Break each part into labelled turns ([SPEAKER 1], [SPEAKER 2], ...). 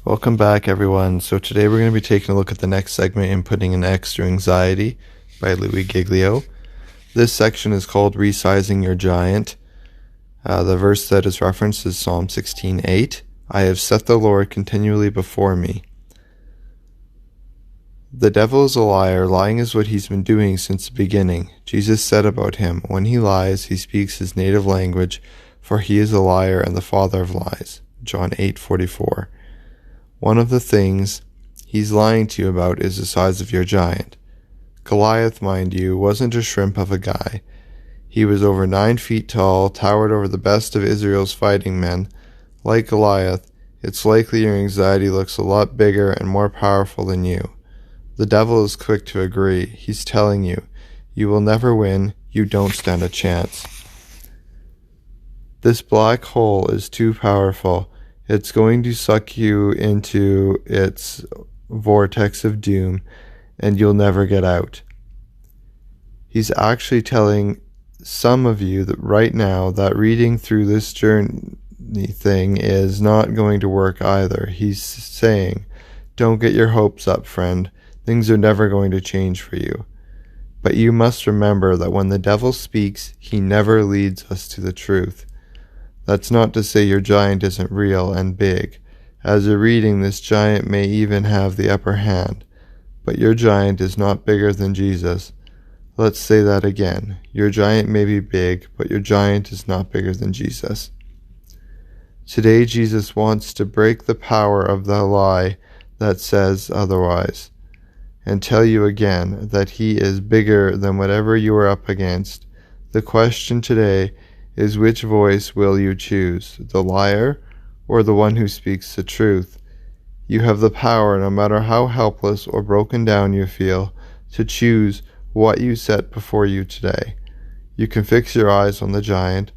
[SPEAKER 1] Welcome back, everyone. So today we're going to be taking a look at the next segment in Putting an X to Anxiety by Louie Giglio. This section is called Resizing Your Giant. The verse that is referenced is Psalm 16:8. I have set the Lord continually before me. The devil is a liar. Lying is what he's been doing since the beginning. Jesus said about him, when he lies, he speaks his native language, for he is a liar and the father of lies. John 8:44. One of the things he's lying to you about is the size of your giant. Goliath, mind you, wasn't a shrimp of a guy. He was over 9 feet tall, towered over the best of Israel's fighting men. Like Goliath, it's likely your anxiety looks a lot bigger and more powerful than you. The devil is quick to agree. He's telling you, you will never win, you don't stand a chance. This black hole is too powerful. It's going to suck you into its vortex of doom, and you'll never get out. He's actually telling some of you that right now that reading through this journey thing is not going to work either. He's saying, don't get your hopes up, friend. Things are never going to change for you. But you must remember that when the devil speaks, he never leads us to the truth. That's not to say your giant isn't real and big. As you're reading, this giant may even have the upper hand. But your giant is not bigger than Jesus. Let's say that again. Your giant may be big, but your giant is not bigger than Jesus. Today, Jesus wants to break the power of the lie that says otherwise, and tell you again that he is bigger than whatever you are up against. The question today is, which voice will you choose, the liar or the one who speaks the truth? You have the power, no matter how helpless or broken down you feel, to choose what you set before you today. You can fix your eyes on the giant,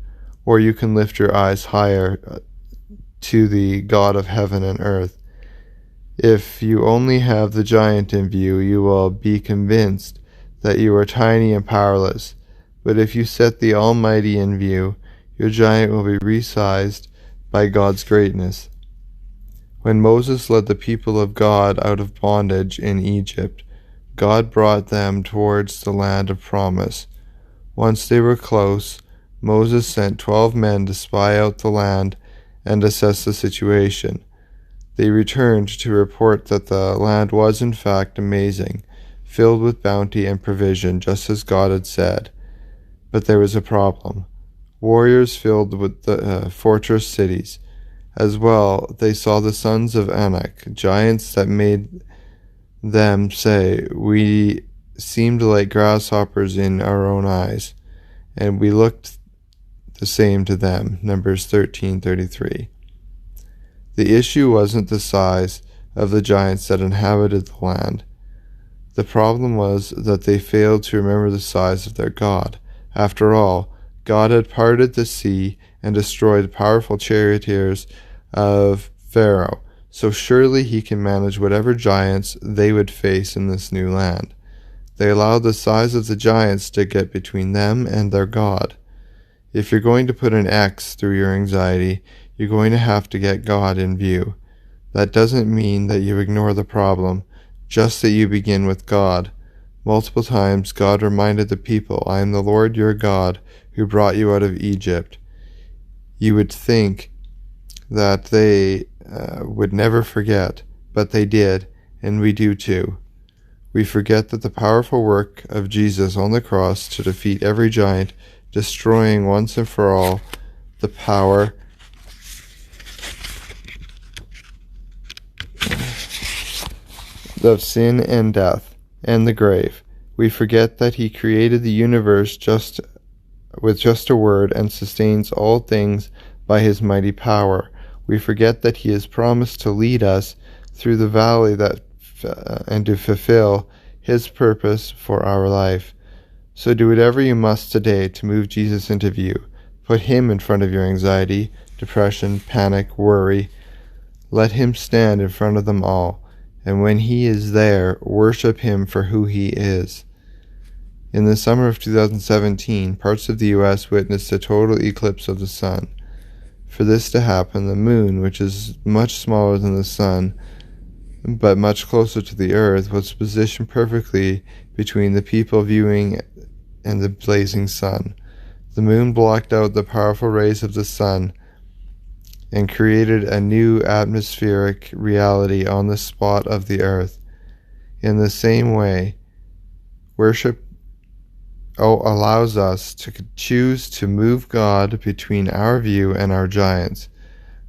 [SPEAKER 1] or you can lift your eyes higher to the God of heaven and earth. If you only have the giant in view, you will be convinced that you are tiny and powerless. But if you set the Almighty in view, your giant will be resized by God's greatness. When Moses led the people of God out of bondage in Egypt, God brought them towards the land of promise. Once they were close, Moses sent 12 men to spy out the land and assess the situation. They returned to report that the land was in fact amazing, filled with bounty and provision, just as God had said. But there was a problem. Warriors filled with the fortress cities. As well, they saw the sons of Anak, giants that made them say, we seemed like grasshoppers in our own eyes, and we looked the same to them. Numbers 13:33. The issue wasn't the size of the giants that inhabited the land. The problem was that they failed to remember the size of their God. After all, God had parted the sea and destroyed the powerful charioteers of Pharaoh, so surely he can manage whatever giants they would face in this new land. They allowed the size of the giants to get between them and their God. If you're going to put an X through your anxiety, you're going to have to get God in view. That doesn't mean that you ignore the problem, just that you begin with God. Multiple times God reminded the people, I am the Lord your God who brought you out of Egypt. You would think that they would never forget, but they did, and we do too. We forget that the powerful work of Jesus on the cross to defeat every giant, destroying once and for all the power of sin and death and the grave. We forget that he created the universe with just a word and sustains all things by his mighty power. We forget that he has promised to lead us through the valley and to fulfill his purpose for our life. So do whatever you must today to move Jesus into view. Put him in front of your anxiety, depression, panic, worry. Let him stand in front of them all. And when he is there, worship him for who he is. In the summer of 2017, parts of the U.S. witnessed a total eclipse of the sun. For this to happen, the moon, which is much smaller than the sun, but much closer to the earth, was positioned perfectly between the people viewing and the blazing sun. The moon blocked out the powerful rays of the sun and created a new atmospheric reality on the spot of the earth. In the same way, worship allows us to choose to move God between our view and our giants.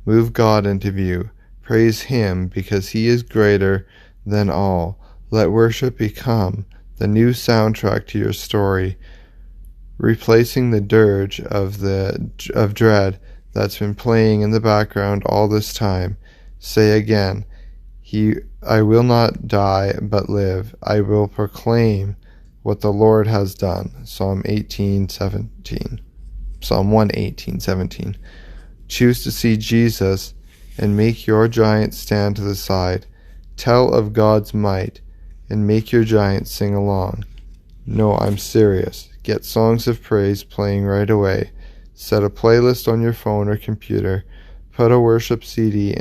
[SPEAKER 1] Move God into view. Praise Him because He is greater than all. Let worship become the new soundtrack to your story, replacing the dirge of dread that's been playing in the background all this time. Say again, I will not die but live. I will proclaim what the Lord has done. Psalm 18:17. Psalm 118:17. Choose to see Jesus and make your giant stand to the side. Tell of God's might and make your giant sing along. No, I'm serious. Get songs of praise playing right away. Set a playlist on your phone or computer. Put a worship CD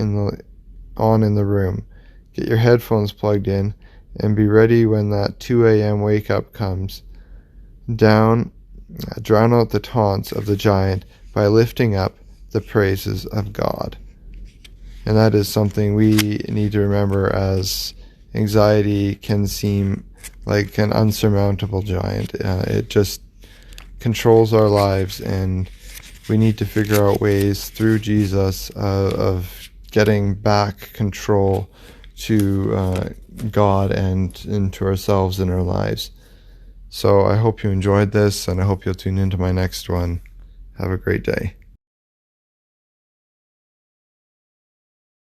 [SPEAKER 1] on in the room. Get your headphones plugged in and be ready when that 2 a.m. wake up comes. Drown out the taunts of the giant by lifting up the praises of God. And that is something we need to remember, as anxiety can seem like an unsurmountable giant. It just controls our lives, and we need to figure out ways through Jesus of getting back control to God and to ourselves in our lives. So I hope you enjoyed this, and I hope you'll tune into my next one. Have a great day.